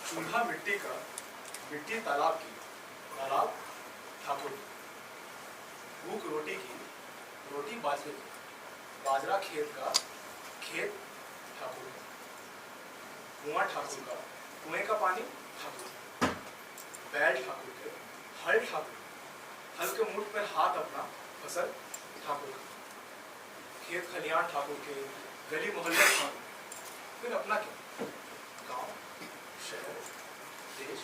चूल्हा मिट्टी का, मिट्टी तालाब की, तालाब ठाकुर की। भूख रोटी की, रोटी बाजरे की, बाजरा खेत का, खेत ठाकुर का। कुआं ठाकुर का, कुएं का पानी ठाकुर का। बैल ठाकुर के, हल ठाकुर के, हल के मुठ पर हाथ अपना, फसल ठाकुर का। खेत खलियान ठाकुर के, गली मोहल्ले ठाकुर। फिर अपना क्या? गांव, शहर, देश।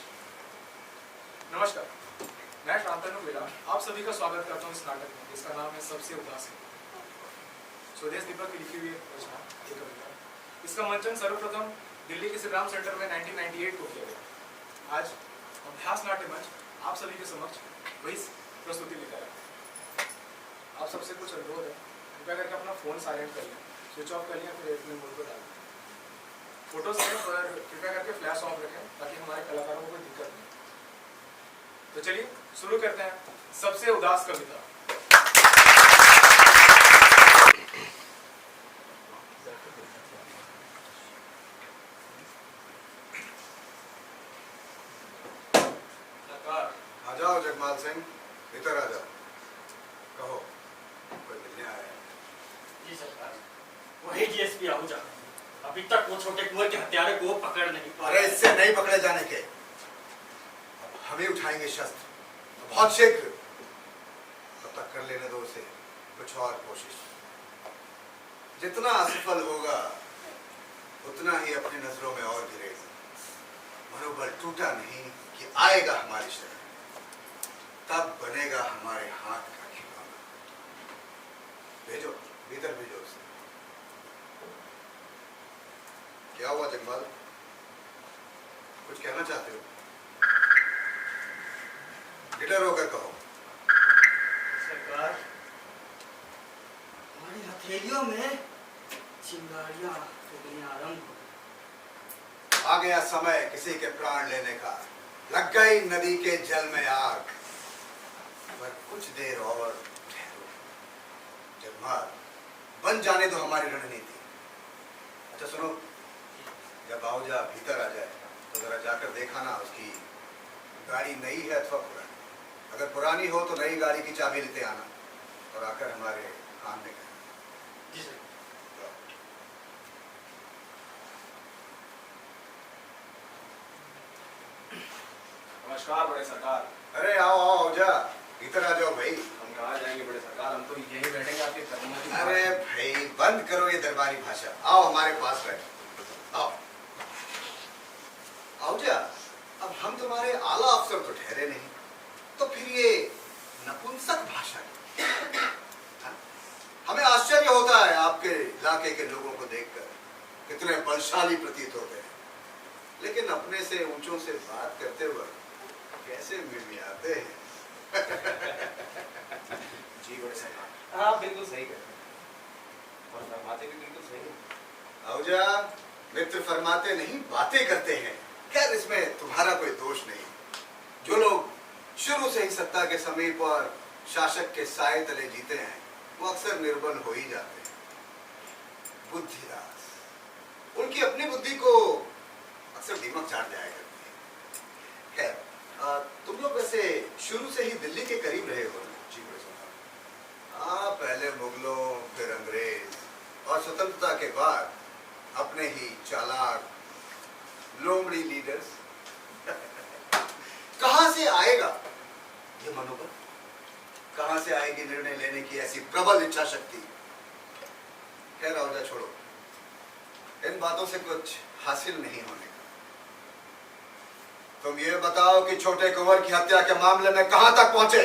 नमस्कार, मैं शांतनु बिला आप सभी का स्वागत करता हूँ इस नाटक में, जिसका नाम है सबसे उदास है। स्वदेश दीपक की लिखी हुई रचना, एक कविता। इसका मंचन सर्वप्रथम दिल्ली के श्रीराम सेंटर में 1998 को किया गया। आज अभ्यास नाट्य मंच आप सभी के समक्ष वही प्रस्तुति लेकर आया। आप सबसे कुछ अनुरोध है, कृपया करके अपना फोन साइलेंट कर लें, स्विच ऑफ कर लें, फिर एयरप्लेन मोड पर डाल दें। फोटो से पर कृपया करके फ्लैश ऑफ रखें ताकि हमारे कलाकारों को कोई दिक्कत नहीं। तो चलिए शुरू करते हैं सबसे उदास कविता। आ जाओ जगमाल सिंह, भीतर आ जाओ। कहो, कोई मिलने आया है? जी सरकार, वही डीएसपी आहूजा। अभी तक वो छोटे कुंवर के हत्यारे को पकड़ नहीं पाए। अरे इससे नहीं पकड़े जाने के, अब हम ही उठाएंगे शस्त्र, तो बहुत शीघ्र। तब तक कर लेने दो उसे कुछ और कोशिश। जितना असफल होगा उतना ही अपनी नजरों में और गिरेगा। मनोबल टूटा नहीं कि आएगा हमारी शरण, तब बनेगा हमारे हाथ का खिलौना। भेजो, भीतर भेजो उसे। क्या हुआ जगमाल, कुछ कहना चाहते हो? निडर होकर कहो। सरकार, हमारी हथेलियों में चिंगारियां उगलना आरंभ हो गई। आ गया समय किसी के प्राण लेने का, लग गई नदी के जल में आग। पर कुछ देर और ठहरो जगमाल, बन जाने दो हमारी रणनीति। अच्छा सुनो, जब आहूजा भीतर आ जाए तो जरा जाकर देखा ना उसकी गाड़ी नई है अथवा पुरानी। अगर पुरानी हो तो नई गाड़ी की चाबी लेते आना और आकर हमारे कान में कहना। जी सर। नमस्कार बड़े सरकार। अरे आओ आओ आहूजा, भीतर आ जाओ भाई। हम कहाँ जाएंगे बड़े सरकार, हम तो यहीं बैठेंगे आपके कदमों की। अरे भाई बंद करो ये दरबारी भाषा, आओ हमारे पास बैठो। आओ आहूजा, अब हम तुम्हारे आला अफसर तो ठहरे नहीं, तो फिर ये नपुंसक भाषा हाँ? हमें आश्चर्य होता है आपके इलाके के लोगों को देखकर, कितने बलशाली प्रतीत होते हैं, लेकिन अपने से ऊंचों से बात करते वक्त कैसे मिमियाते हैं। जी बड़े सरकार, आप बिल्कुल सही कहते हैं और फरमाते भी बिल्कुल सही है। आहूजा, मित्र फरमाते नहीं बातें करते हैं। खैर इसमें तुम्हारा कोई दोष नहीं। जो लोग शुरू से ही सत्ता के समीप और शासक के साए तले जीते हैं वो अक्सर निर्बल हो ही जाते हैं, बुद्धिरास। उनकी अपनी बुद्धि को अक्सर दीमक चाट जाया करती है। खैर तुम लोग वैसे शुरू से ही दिल्ली के करीब रहे हो ना? जी बड़े सरकार। हाँ, पहले मुगलों, फिर अंग्रेज और स्वतंत्रता के बाद अपने ही चालाक लोमड़ी लीडर्स। कहां से आएगा ये मनोबल? कहां से आएगी निर्णय लेने की ऐसी प्रबल इच्छा शक्ति? खैर आहूजा छोड़ो, इन बातों से कुछ हासिल नहीं होने का। तुम ये बताओ कि छोटे कुंवर की हत्या के मामले में कहां तक पहुंचे?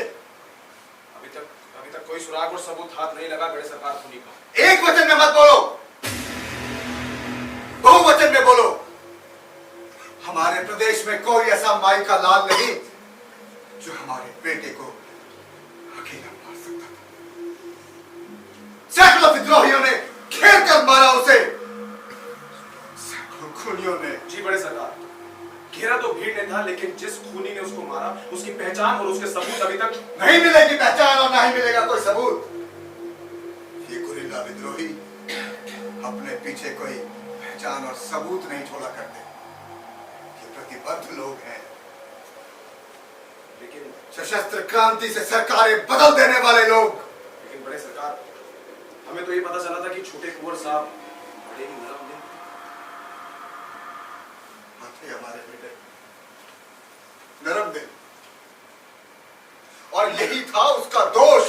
अभी तक कोई सुराग और सबूत हाथ नहीं लगा बड़े सरकार सुनी का। एक वचन में मत बोलो, बहुवचन में बोलो। हमारे प्रदेश में कोई ऐसा माई का लाल नहीं जो हमारे बेटे को अकेला मार सकता था। सैकड़ों विद्रोहियों ने घेर कर मारा उसे, सैकड़ों खूनियों ने। जी बड़े सरकार, घेरा तो भीड़ ने था, लेकिन जिस खूनी ने उसको मारा उसकी पहचान और उसके सबूत अभी तक नहीं मिलेगी पहचान और नहीं मिलेगा कोई सबूत। ये गुरिल्ला विद्रोही अपने पीछे कोई पहचान और सबूत नहीं छोड़ा करते। ये प्रतिबद्ध लोग हैं, लेकिन सशस्त्र क्रांति से सरकारें बदल देने वाले लोग। लेकिन बड़े सरकार, हमें तो ये पता चला था कि छोटे कुंवर साहब बड़े ही नरम दिल थे हमारे बेटे, नरम दिल, और यही था उसका दोष।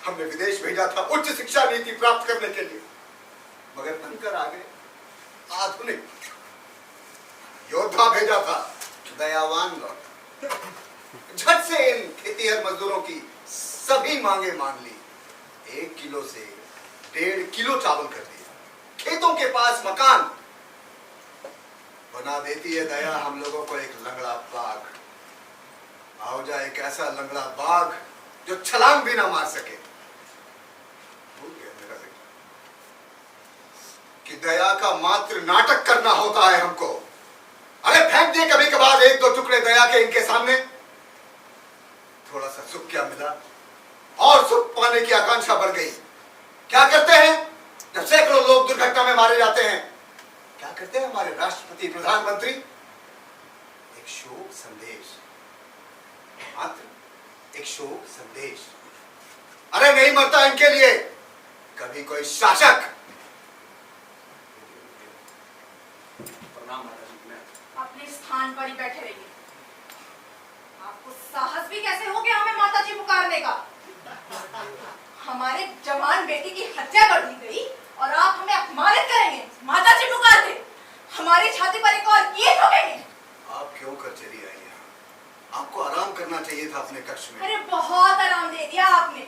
हमने विदेश भेजा था उच्च शिक्षा नीति प्राप्त करने के लिए, मगर बनकर आ गए आधुनिक योद्धा भेजा था, दयावान लौट। झट से इन खेतीहर मजदूरों की सभी मांगे मान ली, 1 किलो से 1.5 किलो चावल कर दिया, खेतों के पास मकान बना देती है दया हम लोगों को एक लंगड़ा बाघ। आओजा एक ऐसा लंगड़ा बाघ जो छलांग भी ना मार सके। भूल गया मेरा बेटा कि दया का मात्र नाटक करना होता है हमको। अरे फेंक दिए कभी कभार 1-2 टुकड़े दया के इनके सामने, थोड़ा सा सुख क्या मिला, और सुख पाने की आकांक्षा बढ़ गई। क्या करते हैं जब सैकड़ों लोग दुर्घटना में मारे जाते हैं? क्या करते हैं हमारे राष्ट्रपति प्रधानमंत्री? एक शोक संदेश, मात्र एक शोक संदेश। अरे नहीं मरता इनके लिए कभी कोई शासक। प्रणाम महाराज। मैं अपने स्थान पर ही बैठे रहिए। आपको साहस भी कैसे हो गया हमें माता जी पुकारने का? हमारे जवान बेटी की हत्या कर दी गई और आप हमें अपमानित करेंगे, माता जी पुकार के हमारी छाती पर एक और ईंट ठोकेंगे। आप क्यों कर चली आई यहाँ? आपको आराम करना चाहिए था अपने कक्ष में। अरे बहुत आराम दे दिया आपने,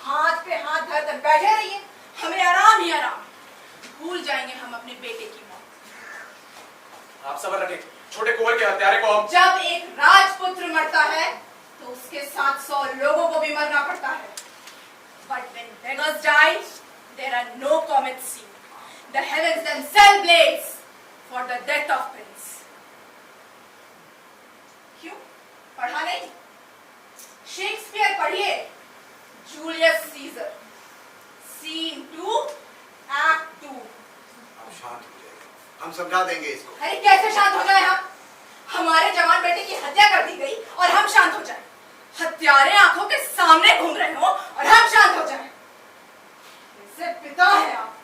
हाथ पे हाथ धर कर बैठे रहिए, हमें आराम ही आराम। भूल जाएंगे हम अपने बेटे की मौत। आप सबर रखें, छोटे कुंवर के हत्यारे को हम। जब एक राजपुत्र मरता है तो उसके साथ 100 लोगों को भी मरना पड़ता है। But when beggars die, there are no comets seen. The heavens themselves blaze for the death of prince. क्यों? पढ़ा नहीं? शेक्सपियर पढ़िए, जूलियस सीजर, Scene 2, Act 2। आप शांत हो जाइए, हम समझा देंगे इसको। अरे कैसे शांत हो जाए हम? हमारे जवान बेटे की हत्या कर दी गई और हम शांत हो जाए? हत्यारे आंखों के सामने घूम रहे हो और हम शांत हो जाए? ऐसे पिता है आप,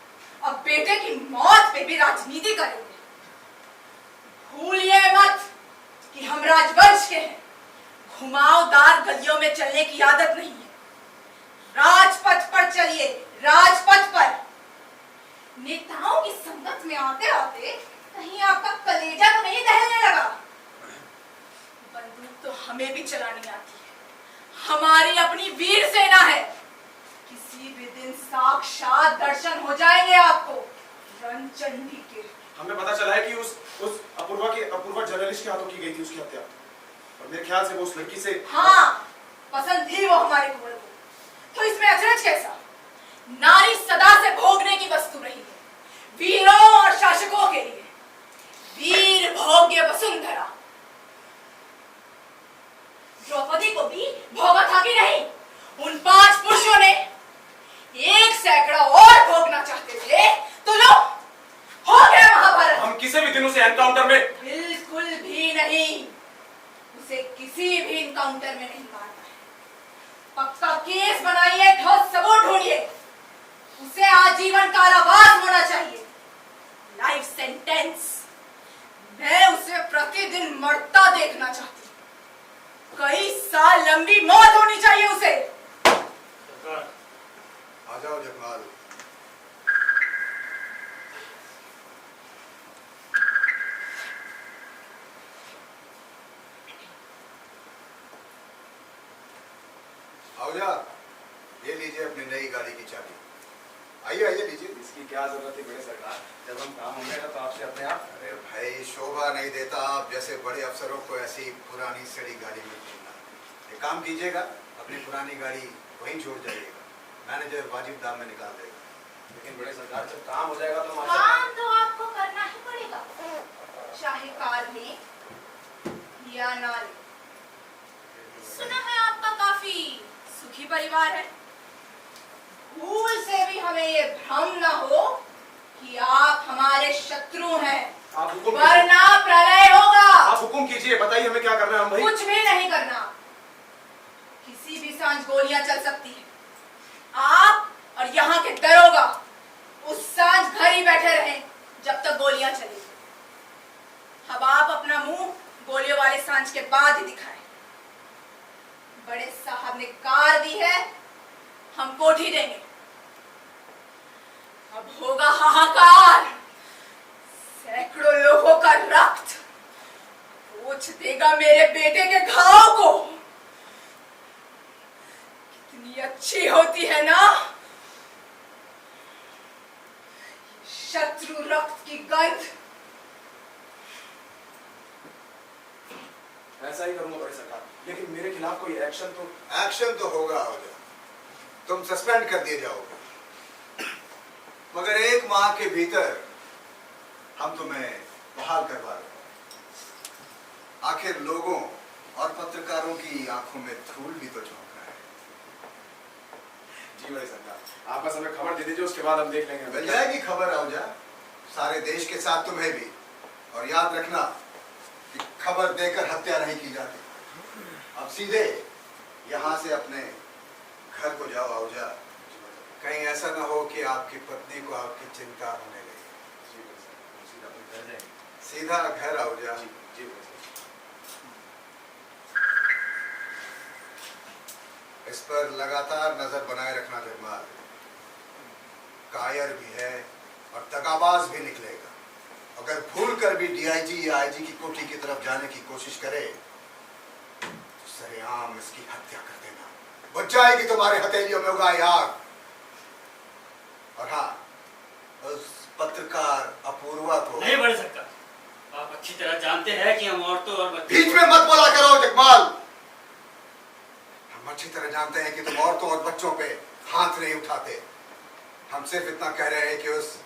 अब बेटे की मौत पे भी राजनीति करेंगे। भूलिए मत कि हम राजवंश के हैं, घुमावदार गलियों में चलने की आदत नहीं है। राजपथ पर चलिए, राजपथ पर। नेताओं की संगत में आते आते कहीं आपका कलेजा तो नहीं दहलने लगा? बंदूक तो हमें भी चलानी आती है, हमारी अपनी वीर सेना है। किसी भी दिन साक्षात दर्शन हो जाएंगे आपको रणचंडी के। हमें पता चला है कि उस अपूर्वा जर्नलिस्ट के हाथों की गई थी उसकी हत्या, और मेरे ख्याल से वो उस लड़की से। हाँ, पसंद थी वो हमारे कुंवर को, तो इसमें अचरज कैसा? नारी सदा से भोगने की वस्तु रही है, वीरों और शासकों के लिए। वीर भोग्य वसुंधरा। द्रौपदी को भी भोगा था कि नहीं? उन 5 पुरुषों ने 1 सैकड़ा और भोगना चाहते थे, तो लो हो गया महाभारत। हम किसी भी दिन उसे एनकाउंटर में। बिल्कुल भी नहीं, उसे किसी भी एनकाउंटर में नहीं मारना है। पक्का केस बनाइए, ठोस सबूत ढूंढिए, उसे आजीवन कारावास होना चाहिए, लाइफ सेंटेंस। मैं उसे प्रतिदिन मरता देखना चाहती हूँ, कई साल लंबी मौत होनी चाहिए उसे। आ जाओ जगमाल। आओजा, ये लीजिए अपनी नई गाड़ी की चाबी। आइए आइए लीजिए। इसकी क्या जरूरत है बड़े सरकार, जब हम काम हो जाएगा तो आपसे अपने आप। अरे भाई, शोभा नहीं देता आप जैसे बड़े अफसरों को ऐसी पुरानी सड़ी गाड़ी में घूमना। एक काम कीजिएगा, अपनी पुरानी गाड़ी वहीं छोड़ जाइएगा, मैनेजर वाजिब दाम में निकाल देगा। लेकिन बड़े सरकार, जब काम हो जाएगा तो हम काम तो आपको करना ही पड़ेगा, चाहे कार ले या ना ले। सुना है आपका काफी सुखी परिवार है। भूल से भी हमें ये भ्रम न हो कि आप हमारे शत्रु हैं, आप हुक्म वरना प्रलय होगा। आप हुक्म कीजिए, बताइए हमें क्या करना है हम भाई। कुछ भी नहीं करना। किसी भी सांझ गोलियां चल सकती हैं। आप और यहाँ के दरोगा उस सांझ घर ही बैठे रहें जब तक गोलियां चलेगी। अब आप अपना मुंह गोलियों वाले सांझ के बाद ही दिखाएं। बड़े साहब ने कार दी है, हम कोठी देंगे। अब होगा हाहाकार, सैकड़ों लोगों का रक्त पोंछ देगा मेरे बेटे के घाव को। कितनी अच्छी होती है ना शत्रु रक्त की गंध। ऐसा ही करूंगा बड़े सरकार, लेकिन मेरे खिलाफ कोई एक्शन तो होगा हो जा। तुम सस्पेंड कर दिए जाओगे, मगर 1 माह के भीतर हम तुम्हें बहाल करवा रहे हैं। आखिर लोगों और पत्रकारों की आंखों में धूल भी तो झोंकना है। जी बड़े सरकार, आप बस हमें खबर दे दीजिए, उसके बाद हम देख लेंगे। मिल जाएगी खबर हो जा, सारे देश के साथ तुम्हें भी। और याद रखना कि खबर देकर हत्या नहीं की जाती। अब सीधे यहाँ से अपने घर को जाओ आहुजा। कहीं ऐसा ना हो कि आपकी पत्नी को आपकी चिंता होने लगे। सीधा घर आहुजा। इस पर लगातार नजर बनाए रखना जगमाल। कायर भी है और दगाबाज भी निकलेगा। अगर भूल कर भी डीआईजी या आईजी की कोठी की तरफ जाने की कोशिश करे तो सरेआम इसकी हत्या कर देना। बुझ जाएगी तुम्हारे हथेलियों में उगाई आग। और हाँ, उस पत्रकार अपूर्वा को नहीं बड़े सरकार, आप अच्छी तरह जानते हैं कि हम औरतों और बच्चों बीच में मत बोला करो जगमाल। हम अच्छी तरह जानते हैं कि तुम औरतों और बच्चों पे हाथ नहीं उठाते। हम सिर्फ इतना कह रहे हैं कि उस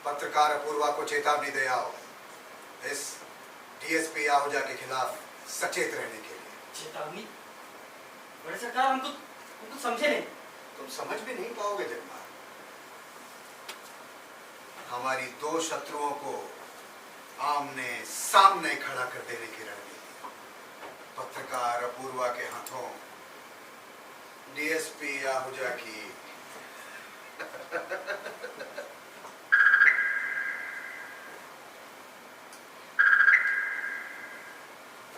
पत्रकार अपूर्वा को चेतावनी दे आओ, इस डीएसपी आहुजा के खिलाफ सचेत रहने के लिए। चेतावनी? बड़े सरकार, हम तो समझे नहीं। तुम समझ भी नहीं पाओगे जगमाल। हमारी 2 शत्रुओं को आमने सामने खड़ा कर देने की रणनीति। पत्रकार अपूर्वा के हाथों डीएसपी आहुजा की